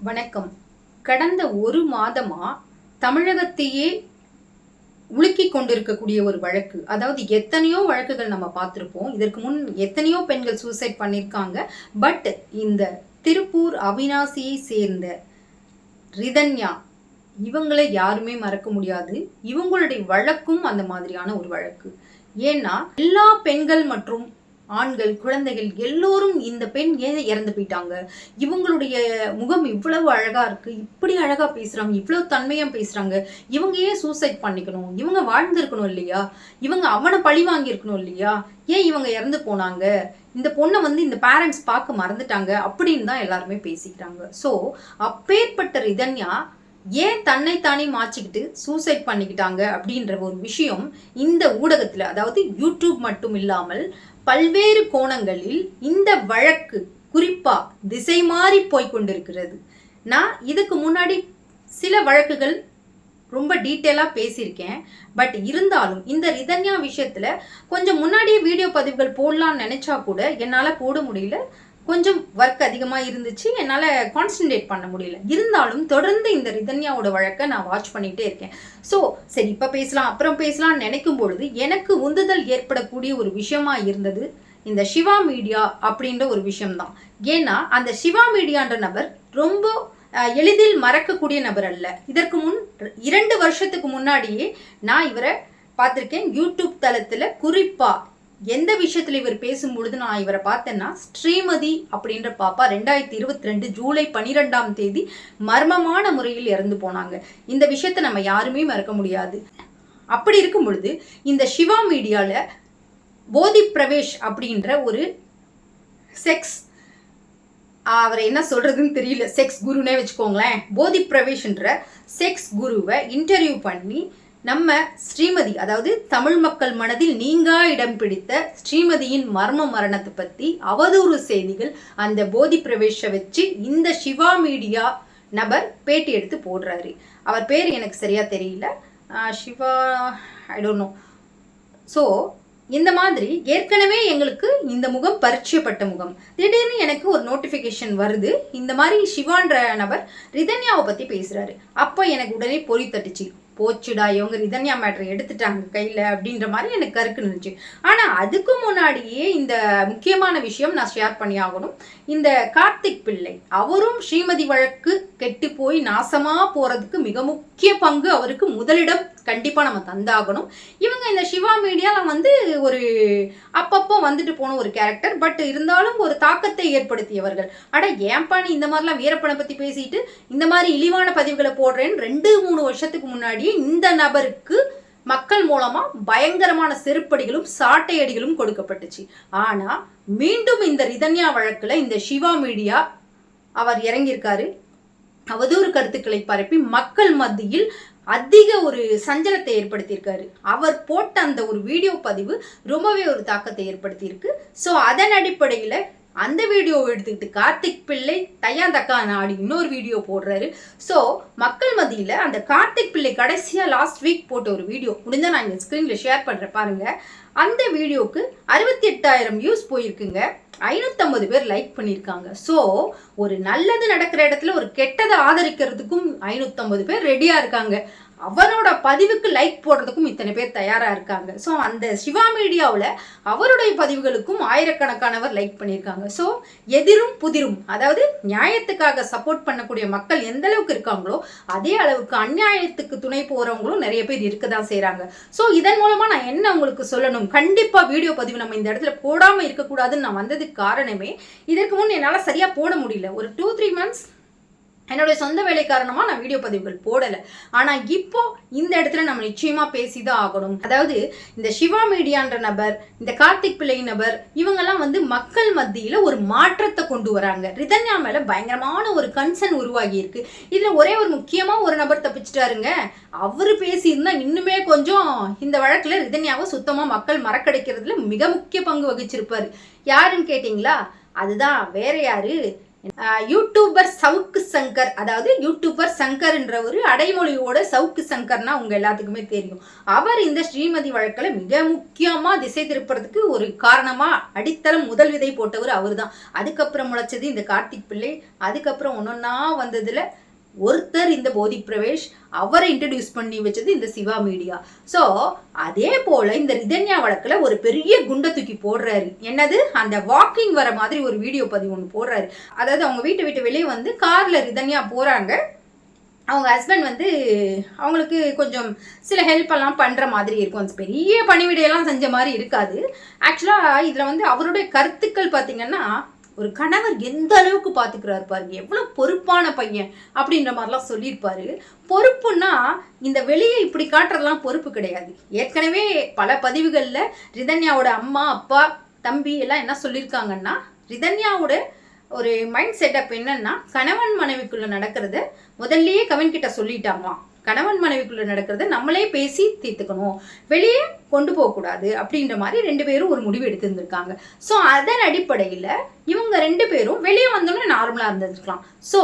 வணக்கம். கடந்த ஒரு மாதமா தமிழகத்தையே உலுக்கிக் கொண்டிருக்கக்கூடிய ஒரு வழக்கு. அதாவது எத்தனையோ வழக்குகள் நம்ம பார்த்திருப்போம். இதற்கு முன் எத்தனையோ பெண்கள் சூசைட் பண்ணியிருக்காங்க. பட் இந்த திருப்பூர் அவிநாசியை சேர்ந்த ரிதன்யா இவங்கள யாருமே மறக்க முடியாது. இவங்களுடைய வழக்கும் அந்த மாதிரியான ஒரு வழக்கு. ஏன்னா எல்லா பெண்கள் மற்றும் ஆண்கள், குழந்தைகள் எல்லோரும் இந்த பெண் ஏன் இறந்து போயிட்டாங்க, இவங்களுடைய முகம் இவ்வளவு அழகா இருக்கு, இப்படி அழகா பேசுறாங்க, இவ்வளவு தன்மையா பேசுறாங்க, இவங்க ஏன் சூசைட் பண்ணிக்கணும், இவங்க வாழ்ந்திருக்கணும் இல்லையா, இவங்க அவனை பழி வாங்கியிருக்கணும் இல்லையா, ஏன் இவங்க இறந்து போனாங்க, இந்த பொண்ணை இந்த பேரண்ட்ஸ் பார்க்க மறந்துட்டாங்க அப்படின்னு தான் எல்லாருமே பேசிக்கிறாங்க. ஸோ அப்பேற்பட்ட ரிதன்யா ஏன் தன்னைத்தானே மாற்றிக்கிட்டு சூசைட் பண்ணிக்கிட்டாங்க அப்படின்ற ஒரு விஷயம் இந்த ஊடகத்தில், அதாவது யூடியூப் மட்டும் இல்லாமல் பல்வேறு கோணங்களில் இந்த வழக்கு குறிப்பா திசை மாறி போய்கொண்டிருக்கிறது. நான் இதுக்கு முன்னாடி சில வழக்குகள் ரொம்ப டீட்டெயிலா பேசியிருக்கேன். பட் இருந்தாலும் இந்த ரிதன்யா விஷயத்துல கொஞ்சம் முன்னாடியே வீடியோ பதிவுகள் போடலாம்னு நினைச்சா கூட என்னால போட முடியல. கொஞ்சம் ஒர்க் அதிகமாக இருந்துச்சு, என்னால் கான்சன்ட்ரேட் பண்ண முடியல. இருந்தாலும் தொடர்ந்து இந்த ரிதன்யாவோட வழக்கை நான் வாட்ச் பண்ணிகிட்டே இருக்கேன். ஸோ சரி, இப்போ பேசலாம் அப்புறம் பேசலாம்னு நினைக்கும் பொழுது எனக்கு உந்துதல் ஏற்படக்கூடிய ஒரு விஷயமா இருந்தது இந்த சிவா மீடியா அப்படின்ற ஒரு விஷயம்தான். ஏன்னா அந்த சிவா மீடியான்ற நபர் ரொம்ப எளிதில் மறக்கக்கூடிய நபர் அல்ல. இதற்கு முன் 2 வருஷத்துக்கு முன்னாடியே நான் இவரை பார்த்துருக்கேன் யூடியூப் தளத்தில். குறிப்பாக எந்த விஷயத்துல இவர் பேசும்பொழுது நான் இவரை பார்த்தேன்னா, ஸ்ரீமதி அப்படின்ற பாப்பா 2022 ஜூலை 12ஆம் தேதி மர்மமான முறையில் இறந்து போனாங்க. இந்த விஷயத்த நம்ம யாருமே மறக்க முடியாது. அப்படி இருக்கும் பொழுது இந்த சிவா மீடியால போதி பிரவேஷ் அப்படின்ற ஒரு செக்ஸ், அவரை என்ன சொல்றதுன்னு தெரியல, செக்ஸ் குருனே வச்சுக்கோங்களேன், போதி பிரவேஷ்ன்ற செக்ஸ் குருவை இன்டர்வியூ பண்ணி நம்ம ஸ்ரீமதி, அதாவது தமிழ் மக்கள் மனதில் நீங்கா இடம் பிடித்த ஸ்ரீமதியின் மர்ம மரணத்தை பற்றி அவதூறு செய்திகள் அந்த போதி பிரவேஷை வச்சு இந்த சிவா மீடியா நபர் பேட்டி எடுத்து போடுறாரு. அவர் பேர் எனக்கு சரியா தெரியல, Siva, I don't know. So இந்த மாதிரி ஏற்கனவே எங்களுக்கு இந்த முகம் பரிச்சயப்பட்ட முகம். திடீர்னு எனக்கு ஒரு நோட்டிஃபிகேஷன் வருது, இந்த மாதிரி சிவான்ற நபர் ரிதன்யாவை பற்றி பேசுகிறாரு. அப்போ எனக்கு உடனே பொறி தட்டுச்சு, போச்சுடா இவங்க ரிதன்யா மேட்ரை எடுத்துட்டாங்க கையில் அப்படின்ற மாதிரி எனக்கு கருக்கு நினைச்சு. ஆனால் அதுக்கு முன்னாடியே இந்த முக்கியமான விஷயம் நான் ஷேர் பண்ணி ஆகணும். இந்த கார்த்திக் பிள்ளை அவரும் ஸ்ரீமதி வழக்கு கெட்டு போய் நாசமாக போகிறதுக்கு மிக முக்கிய பங்கு அவருக்கு முதலிடம் கண்டிப்பாக நம்ம தந்தாகணும். இவங்க இந்த சிவா மீடியாவில் ஒரு அப்பப்போ வந்துட்டு போன ஒரு கேரக்டர். பட் இருந்தாலும் ஒரு தாக்கத்தை ஏற்படுத்தியவர்கள். அட ஏன்பா நீ இந்த மாதிரிலாம் வீரப்பனை பற்றி பேசிட்டு இந்த மாதிரி இழிவான பதிவுகளை போடுறேன்னு 2-3 வருஷத்துக்கு முன்னாடியே இந்த நபருக்கு மக்கள் மூலமா பயங்கரமான செருப்படிகளும் சாட்டையடிகளும் கொடுக்கப்பட்டுச்சு. ஆனா மீண்டும் இந்த ரிதன்யா வழக்குல இந்த சிவா மீடியா அவர் இறங்கியிருக்காரு. அவதூறு கருத்துக்களை பரப்பி மக்கள் மத்தியில் அதிக ஒரு சஞ்சலத்தை ஏற்படுத்தியிருக்காரு. அவர் போட்ட அந்த ஒரு வீடியோ பதிவு ரொம்பவே ஒரு தாக்கத்தை ஏற்படுத்தியிருக்கு. ஸோ அதன் அடிப்படையில் அந்த வீடியோவை எடுத்துக்கிட்டு கார்த்திக் பிள்ளை தையாந்தக்கா நாடி இன்னொரு வீடியோ போடுறாரு. ஸோ மக்கள் மத்தியில் அந்த கார்த்திக் பிள்ளை கடைசியாக லாஸ்ட் வீக் போட்ட ஒரு வீடியோ முடிஞ்சால் நான் இந்த ஸ்க்ரீனில் ஷேர் பண்ணுறேன் பாருங்க. அந்த வீடியோக்கு 68,000 வியூஸ் போயிருக்குங்க, 550 பேர் லைக் பண்ணியிருக்காங்க. ஸோ ஒரு நல்லது நடக்கிற இடத்துல ஒரு கெட்டதை ஆதரிக்கிறதுக்கும் 550 பேர் ரெடியாக இருக்காங்க. அவனோட பதிவுக்கு லைக் போடுறதுக்கும் இத்தனை பேர் தயாரா இருக்காங்க. ஸோ அந்த சிவா மீடியாவில் அவருடைய பதிவுகளுக்கும் ஆயிரக்கணக்கானவர் லைக் பண்ணியிருக்காங்க. ஸோ எதிரும் புதிரும், அதாவது நியாயத்துக்காக சப்போர்ட் பண்ணக்கூடிய மக்கள் எந்த அளவுக்கு இருக்காங்களோ அதே அளவுக்கு அநியாயத்துக்கு துணை போறவங்களும் நிறைய பேர் இருக்க தான் செய்யறாங்க. ஸோ இதன் மூலமா நான் என்ன உங்களுக்கு சொல்லணும், கண்டிப்பா வீடியோ பதிவு நம்ம இந்த இடத்துல போடாம இருக்கக்கூடாதுன்னு நான் வந்ததுக்கு காரணமே, இதற்கு முன் என்னால் சரியா போட முடியல. ஒரு 2-3 மந்த்ஸ் என்னுடைய சொந்த வேலை காரணமா நான் வீடியோ பதிவுகள் போடல. ஆனா இப்போ இந்த இடத்துல நம்ம நிச்சயமா பேசிதான் ஆகணும். அதாவது இந்த சிவா மீடியான்ற நபர், இந்த கார்த்திக் பிள்ளை நபர், இவங்கெல்லாம் மக்கள் மத்தியில ஒரு மாற்றத்தை கொண்டு வராங்க. ரிதன்யா மேல பயங்கரமான ஒரு கன்சர்ன் உருவாகி இருக்கு. இதுல ஒரே ஒரு முக்கியமா ஒரு நபர் தப்பிச்சிட்டாருங்க. அவரு பேசியிருந்தா இன்னுமே கொஞ்சம் இந்த வழக்குல ரிதன்யாவை சுத்தமா மக்கள் மறக்கடிக்கிறதுல மிக முக்கிய பங்கு வகிச்சிருப்பாரு. யாருன்னு கேட்டீங்களா? அதுதான் வேற யாரு, யூடியூபர் சவுக்கு சங்கர், அதாவது யூடியூபர் சங்கர்ன்ற ஒரு அடைமொழியோட சவுக்கு சங்கர்னா உங்க எல்லாத்துக்குமே தெரியும். அவர் இந்த ஸ்ரீமதி வழக்கில் மிக முக்கியமா திசை திருப்புறதுக்கு ஒரு காரணமா அடித்தளம் முதல் விதை போட்டவர் அவர் தான். அதுக்கப்புறம் முளைச்சது இந்த கார்த்திக் பிள்ளை, அதுக்கப்புறம் ஒன்னொன்னா வந்ததுல ஒருத்தர் இந்த போதி பிரவேஷ், அவரை இன்ட்ரடியூஸ் பண்ணி வச்சது இந்த சிவா மீடியா. ஸோ அதே போல இந்த ரிதன்யா வழக்குல ஒரு பெரிய குண்டை தூக்கி போடுறாரு. என்னது, அந்த வாக்கிங் வர மாதிரி ஒரு வீடியோ பதிவு ஒன்று போடுறாரு. அதாவது அவங்க வீட்டை விட்டு வெளியே வந்து கார்ல ரிதன்யா போறாங்க. அவங்க ஹஸ்பண்ட் வந்து அவங்களுக்கு கொஞ்சம் சில ஹெல்ப் எல்லாம் பண்ற மாதிரி இருக்கும். அது பெரிய பணிவிடையெல்லாம் செஞ்ச மாதிரி இருக்காது. ஆக்சுவலா இதுல வந்து அவருடைய கருத்துக்கள் பார்த்தீங்கன்னா, ஒரு கணவர் எந்த அளவுக்கு பாத்துக்கிறாரு பாருங்க, எவ்வளவு பொறுப்பான பையன் அப்படின்ற மாதிரிலாம் சொல்லியிருப்பாரு. பொறுப்புன்னா இந்த வெளியே இப்படி காட்டுறதுலாம் பொறுப்பு கிடையாது. ஏற்கனவே பல பதிவுகள்ல ரிதன்யாவோட அம்மா அப்பா தம்பி எல்லாம் என்ன சொல்லியிருக்காங்கன்னா, ரிதன்யாவோட ஒரு மைண்ட் செட்டப் என்னன்னா, கணவன் மனைவிக்குள்ள நடக்கிறத முதல்லயே கவின் கிட்ட சொல்லிட்டாங்களாம். கணவன் மனைவிக்குள்ள நடக்கிறத நம்மளே பேசி தீர்த்துக்கணும், வெளியே கொண்டு போகக்கூடாது அப்படின்ற மாதிரி 2 பேரும் ஒரு முடிவு எடுத்திருந்திருக்காங்க. ஸோ அதன் அடிப்படையில் இவங்க 2 பேரும் வெளியே வந்தோன்னே நார்மலாக இருந்திருக்கலாம். ஸோ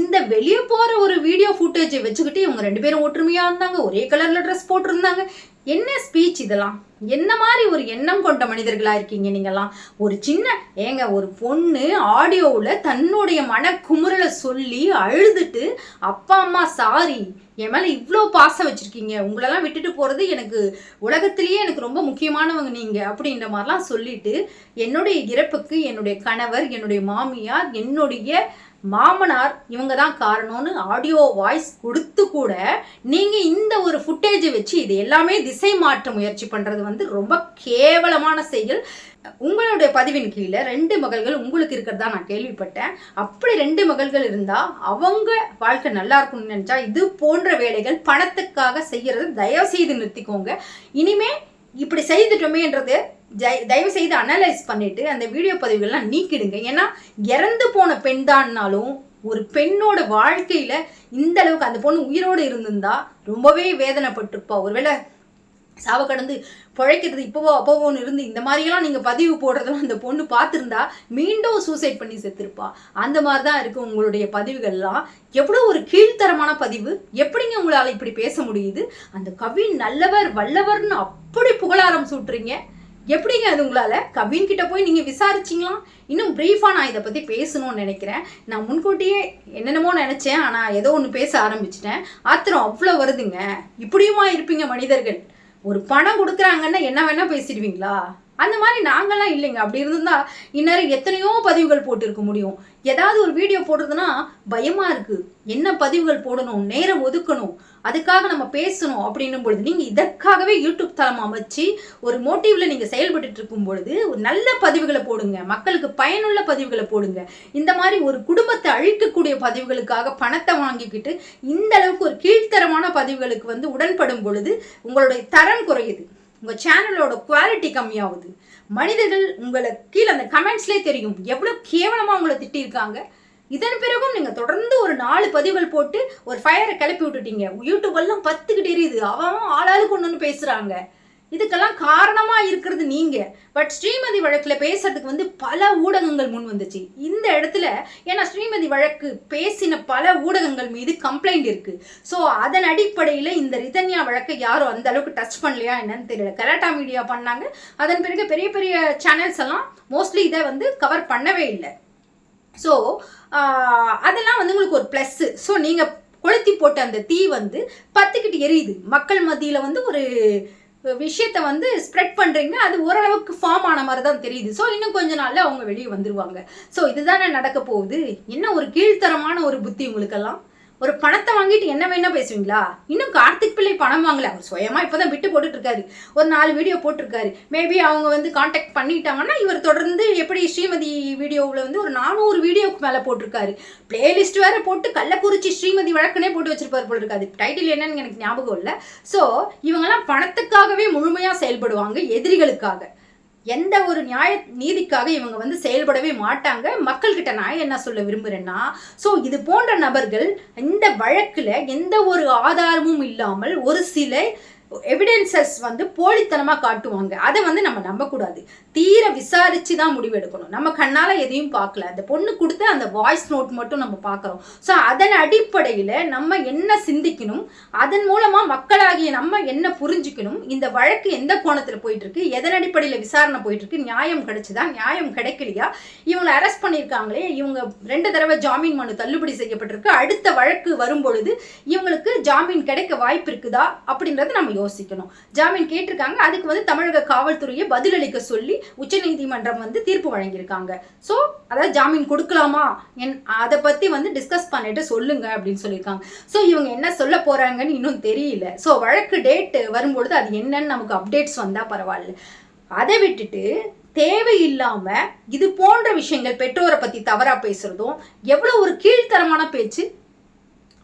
இந்த வெளியே போகிற ஒரு வீடியோ ஃபுட்டேஜை வச்சுக்கிட்டு இவங்க 2 பேரும் ஒற்றுமையாக இருந்தாங்க, ஒரே கலரில் ட்ரெஸ் போட்டிருந்தாங்க. என்ன ஸ்பீச் இதெல்லாம்? என்ன மாதிரி ஒரு எண்ணம் கொண்ட மனிதர்களா இருக்கீங்க நீங்கெல்லாம்? ஒரு சின்ன ஏங்க, ஒரு பொண்ணு ஆடியோவில் தன்னுடைய மனக்குமுறலை சொல்லி அழுதுட்டு, அப்பா அம்மா சாரி, என் மேலே இவ்வளோ பாசம் வச்சுருக்கீங்க, உங்களெல்லாம் விட்டுட்டு போகிறது எனக்கு உலகத்திலேயே எனக்கு ரொம்ப முக்கியமானவங்க நீங்கள் அப்படின்ற மாதிரிலாம் சொல்லிட்டு, என்னுடைய இறப்புக்கு என்னுடைய கணவர், என்னுடைய மாமியார், என்னுடைய மாமனார் இவங்க தான் காரணம்னு ஆடியோ வாய்ஸ் கொடுத்து கூட நீங்கள் இந்த ஒரு ஃபுட்டேஜை வச்சு இது எல்லாமே திசை மாற்ற முயற்சி பண்ணுறது வந்து ரொம்ப கேவலமான செயல். உங்களுடைய பதிவின் கீழே 2 மகள்கள் உங்களுக்கு இருக்கிறதா நான் கேள்விப்பட்டேன். அப்படி 2 மகள்கள் இருந்தால் அவங்க வாழ்க்கை நல்லா இருக்கும்னு நினச்சா இது போன்ற வேலைகள் பணத்துக்காக செய்கிறது தயவு செய்து நிறுத்திக்கோங்க. இனிமே இப்படி செய்துட்டோமேன்றது தயவு செய்து அனலைஸ் பண்ணிட்டு அந்த வீடியோ பதிவுகள்லாம் நீக்கிடுங்க. ஏன்னா இறந்து போன பெண் தான்னாலும் ஒரு பெண்ணோட வாழ்க்கையில இந்த அளவுக்கு அந்த பொண்ணு உயிரோடு இருந்திருந்தா ரொம்பவே வேதனைப்பட்டிருப்பா. ஒருவேளை சாவ கடந்து பிழைக்கிறது இப்போவோ அப்போவோன்னு இருந்து இந்த மாதிரியெல்லாம் நீங்கள் பதிவு போடுறதெல்லாம் அந்த பொண்ணு பார்த்துருந்தா மீண்டும் சூசைட் பண்ணி செத்துருப்பா. அந்த மாதிரி தான் இருக்குது உங்களுடைய பதிவுகள்லாம். எவ்வளோ ஒரு கீழ்த்தரமான பதிவு! எப்படிங்க உங்களால் இப்படி பேச முடியுது? அந்த கவின் நல்லவர் வல்லவர்னு அப்படி புகழாரம் சூட்டுறீங்க. எப்படிங்க அது உங்களால்? கவின் கிட்ட போய் நீங்கள் விசாரிச்சிங்களா? இன்னும் ப்ரீஃபாக நான் இதை பற்றி பேசணும்னு நினைக்கிறேன். நான் முன்கூட்டியே என்னென்னமோ நினச்சேன், ஆனால் ஏதோ ஒன்று பேச ஆரம்பிச்சிட்டேன். ஆத்திரம் அவ்வளோ வருதுங்க. இப்படியுமா இருப்பீங்க மனிதர்கள்? ஒரு பணம் கொடுக்குறாங்கன்னா என்ன வேணா பேசிடுவீங்களா? அந்த மாதிரி நாங்கள்லாம் இல்லைங்க. அப்படி இருந்திருந்தா இந்நேரம் எத்தனையோ பதிவுகள் போட்டிருக்க முடியும். ஏதாவது ஒரு வீடியோ போடுறதுன்னா பயமாக இருக்குது. என்ன பதிவுகள் போடணும், நேரம் ஒதுக்கணும், அதுக்காக நம்ம பேசணும் அப்படின்னும் பொழுது நீங்கள் இதற்காகவே யூடியூப் தளம் அமைச்சு ஒரு மோட்டிவில் நீங்கள் செயல்பட்டு இருக்கும் பொழுது ஒரு நல்ல பதிவுகளை போடுங்க, மக்களுக்கு பயனுள்ள பதிவுகளை போடுங்க. இந்த மாதிரி ஒரு குடும்பத்தை அழிக்கக்கூடிய பதிவுகளுக்காக பணத்தை வாங்கிக்கிட்டு இந்த அளவுக்கு ஒரு கீழ்த்தரமான பதிவுகளுக்கு வந்து உடன்படும் பொழுது உங்களுடைய தரம் குறையுது, உங்கள் சேனலோட குவாலிட்டி கம்மியாகுது. மனிதர்கள் உங்களை கீழே அந்த கமெண்ட்ஸ்லேயே தெரியும் எவ்வளோ கேவலமாக உங்களை திட்டிருக்காங்க. இதன் பிறகும் நீங்கள் தொடர்ந்து ஒரு 4 பதிவுகள் போட்டு ஒரு ஃபயரை கிளப்பி விட்டுட்டீங்க. யூடியூபெல்லாம் 10 கிட்ட எரியுது, அவன் ஆளாளுக்கு ஒன்று பேசுகிறாங்க. இதுக்கெல்லாம் காரணமாக இருக்கிறது நீங்கள். பட் ஸ்ரீமதி வழக்கில் பேசுறதுக்கு வந்து பல ஊடகங்கள் முன் வந்துச்சு இந்த இடத்துல. ஏன்னா ஸ்ரீமதி வழக்கு பேசின பல ஊடகங்கள் மீது கம்ப்ளைண்ட் இருக்குது. ஸோ அதன் அடிப்படையில் இந்த ரிதன்யா வழக்கை யாரும் அந்த அளவுக்கு டச் பண்ணலையா என்னன்னு தெரியல. கலாட்டா மீடியா பண்ணாங்க, அதன் பிறகு பெரிய பெரிய சேனல்ஸ் எல்லாம் மோஸ்ட்லி இதை வந்து கவர் பண்ணவே இல்லை. ஸோ அதெல்லாம் வந்து உங்களுக்கு ஒரு ப்ளஸ்ஸு. ஸோ நீங்கள் கொளுத்தி போட்ட அந்த தீ வந்து 10 கிட்ட எரியுது. மக்கள் மத்தியில் வந்து ஒரு விஷயத்தை வந்து ஸ்ப்ரெட் பண்ணுறீங்க, அது ஓரளவுக்கு ஃபார்ம் ஆன மாதிரி தான் தெரியுது. ஸோ இன்னும் கொஞ்ச நாளில் அவங்க வெளியே வந்துடுவாங்க. ஸோ இதுதானே நடக்க போகுது. என்ன ஒரு கீழ்த்தரமான ஒரு புத்தி உங்களுக்கெல்லாம்! ஒரு பணத்தை வாங்கிட்டு என்ன வேணா பேசுவீங்களா? இன்னும் கார்த்திக் பிள்ளை பணம் வாங்கல, அவர் சுயமாக இப்போ தான் விட்டு போட்டுட்டு இருக்காரு. ஒரு 4 வீடியோ போட்டிருக்காரு. மேபி அவங்க வந்து கான்டாக்ட் பண்ணிட்டாங்கன்னா இவர் தொடர்ந்து எப்படி ஸ்ரீமதி வீடியோவில் வந்து ஒரு 400 வீடியோவுக்கு மேலே போட்டிருக்காரு. பிளேலிஸ்ட் வேற போட்டு கள்ளக்குறிச்சி ஸ்ரீமதி வழக்குனே போட்டு வச்சிருப்பாரு போல இருக்காது. டைட்டில் என்னன்னு எனக்கு ஞாபகம் இல்லை. ஸோ இவங்கெல்லாம் பணத்துக்காகவே முழுமையாக செயல்படுவாங்க, எதிரிகளுக்காக. எந்த ஒரு நியாய நீதிக்காக இவங்க வந்து செயல்படவே மாட்டாங்க. மக்கள்கிட்ட நான் என்ன சொல்ல விரும்புகிறேன்னா, ஸோ இது போன்ற நபர்கள் இந்த வழக்கில் எந்த ஒரு ஆதாரமும் இல்லாமல் ஒரு சில எவிடன்சஸ் வந்து போலித்தனமா காட்டுவாங்க. அதை வந்து நம்ம நம்பக்கூடாது. தீர விசாரிச்சு தான் முடிவெடுக்கணும். நம்ம கண்ணால எதையும் பார்க்கல. அந்த பொண்ணு கொடுத்த அந்த வாய்ஸ் நோட் மட்டும் நம்ம பார்க்குறோம். ஸோ அதன் அடிப்படையில் நம்ம என்ன சிந்திக்கணும், அதன் மூலமா மக்களாகிய நம்ம என்ன புரிஞ்சுக்கணும், இந்த வழக்கு எந்த கோணத்தில் போயிட்டு இருக்கு, எதன் அடிப்படையில் விசாரணை போயிட்டு இருக்கு, நியாயம் கிடைச்சதா, நியாயம் கிடைக்கலையா, இவங்களை அரெஸ்ட் பண்ணியிருக்காங்களே, இவங்க 2 தடவை ஜாமீன் மனு தள்ளுபடி செய்யப்பட்டிருக்கு, அடுத்த வழக்கு வரும்பொழுது இவங்களுக்கு ஜாமீன் கிடைக்க வாய்ப்பு இருக்குதா அப்படின்றத நம்ம யோசிக்கணும். ஜாமீன் கேட்டிருக்காங்க, அதுக்கு வந்து தமிழக காவல்துறையை பதிலளிக்க சொல்லி உச்சநீதிமன்றம் வந்து தீர்ப்பு வழங்கியிருக்காங்க. ஸோ அதாவது ஜாமீன் கொடுக்கலாமா அதை பத்தி வந்து டிஸ்கஸ் பண்ணிட்டு சொல்லுங்க அப்படின்னு சொல்லியிருக்காங்க. ஸோ இவங்க என்ன சொல்ல போறாங்கன்னு இன்னும் தெரியல. ஸோ வழக்கு டேட் வரும்பொழுது அது என்னன்னு நமக்கு அப்டேட்ஸ் வந்தா பரவாயில்ல. அதை விட்டுட்டு தேவையில்லாம இது போன்ற விஷயங்கள், பெற்றோரை பத்தி தவறா பேசுறதும் எவ்வளவு ஒரு கீழ்த்தரமான பேச்சு.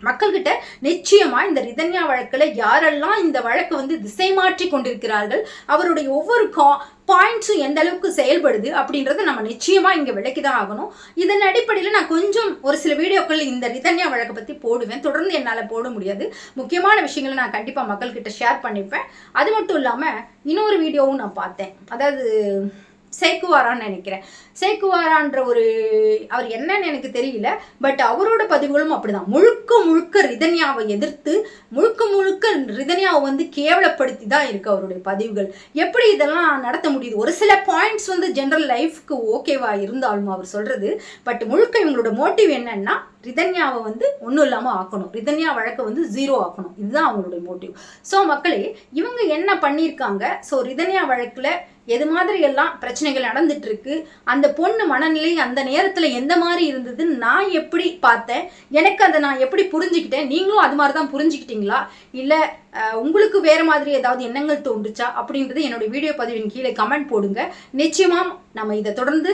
மக்கள்கிட்ட நிச்சயமா இந்த ரிதன்யா வழக்குல யாரெல்லாம் இந்த வழக்கு வந்து திசை மாற்றி கொண்டிருக்கிறார்கள், அவருடைய ஒவ்வொரு பாயிண்ட்ஸும் எந்த அளவுக்கு செயல்படுது அப்படின்றத நம்ம நிச்சயமா இங்க விளக்கிதான் ஆகணும். இதன் அடிப்படையில் நான் கொஞ்சம் ஒரு சில வீடியோக்கள் இந்த ரிதன்யா வழக்கை பத்தி போடுவேன். தொடர்ந்து என்னால் போட முடியாது. முக்கியமான விஷயங்களை நான் கண்டிப்பா மக்கள்கிட்ட ஷேர் பண்ணிப்பேன். அது மட்டும் இல்லாம இன்னொரு வீடியோவும் நான் பார்த்தேன். அதாவது சேக்குவாரான்னு நினைக்கிறேன். சேக்குவாரான்ற அவர் என்னன்னு எனக்கு தெரியல. பட் அவரோட பதிவுகளும் அப்படிதான். முழுக்க ரிதன்யாவை எதிர்த்து, முழுக்க ரிதன்யாவை வந்து கேவலப்படுத்தி தான் இருக்கு அவருடைய பதிவுகள். எப்படி இதெல்லாம் நடத்த முடியுது? ஒரு சில பாயிண்ட்ஸ் வந்து ஜெனரல் லைஃப்க்கு ஓகேவா இருந்தாலும் அவர் சொல்றது, பட் முழுக்க இவங்களோட மோட்டிவ் என்னன்னா ரிதன்யாவை வந்து ஒன்றும் இல்லாமல் ஆக்கணும், ரிதன்யா வழக்கை வந்து 0 ஆக்கணும். இதுதான் அவங்களுடைய மோட்டிவ். ஸோ மக்களே, இவங்க என்ன பண்ணியிருக்காங்க? ஸோ ரிதன்யா வழக்கில் எது மாதிரி எல்லாம் பிரச்சனைகள் நடந்துட்டு இருக்கு, அந்த பொண்ணு மனநிலை அந்த நேரத்தில் எந்த மாதிரி இருந்ததுன்னு நான் எப்படி பார்த்தேன், எனக்கு அதை நான் எப்படி புரிஞ்சுக்கிட்டேன், நீங்களும் அது மாதிரி தான் புரிஞ்சுக்கிட்டீங்களா, இல்லை உங்களுக்கு வேற மாதிரி ஏதாவது எண்ணங்கள் தோன்றுச்சா அப்படின்றது என்னுடைய வீடியோ பதிவின் கீழே கமெண்ட் போடுங்க. நிச்சயமா நம்ம இதை தொடர்ந்து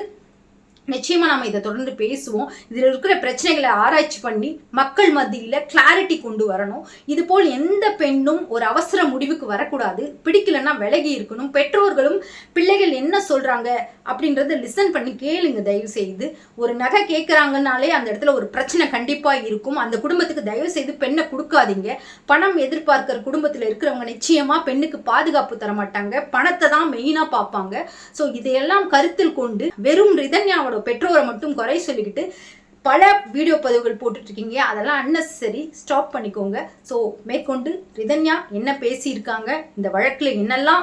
பேசுவோம். இதில் இருக்கிற பிரச்சனைகளை ஆராய்ச்சி பண்ணி மக்கள் மத்தியில் கிளாரிட்டி கொண்டு வரணும். இது போல் எந்த பெண்ணும் ஒரு அவசர முடிவுக்கு வரக்கூடாது. பிடிக்கலன்னா விலகி இருக்கணும். பெற்றோர்களும் பிள்ளைகள் என்ன சொல்றாங்க அப்படின்றத லிசன் பண்ணி கேளுங்க. தயவு செய்து ஒரு நகை கேட்குறாங்கனாலே அந்த இடத்துல ஒரு பிரச்சனை கண்டிப்பா இருக்கும். அந்த குடும்பத்துக்கு தயவு செய்து பெண்ணை கொடுக்காதீங்க. பணம் எதிர்பார்க்கிற குடும்பத்தில் இருக்கிறவங்க நிச்சயமா பெண்ணுக்கு பாதுகாப்பு தர மாட்டாங்க. பணத்தை தான் மெயினா பார்ப்பாங்க. ஸோ இதையெல்லாம் கருத்தில் கொண்டு வெறும் ரிதன்யாவோட பெற்றோரை மட்டும் குறை சொல்லிக்கிட்டு பல வீடியோ பதிவுகள் போட்டுட்டு இருக்கீங்க. அதெல்லாம் அன்னெசரி. ஸ்டாப் பண்ணிக்கோங்க. ஸோ மேற்கொண்டு ரிதன்யா என்ன பேசியிருக்காங்க, இந்த வழக்கில் என்னெல்லாம்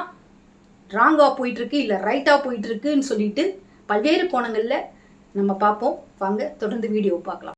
ராங்கா போயிட்டு இருக்கு இல்லை ரைட்டா போயிட்டு இருக்குன்னு சொல்லிட்டு பல்வேறு கோணங்கள்ல நம்ம பார்ப்போம். வாங்க தொடர்ந்து வீடியோ பார்க்கலாம்.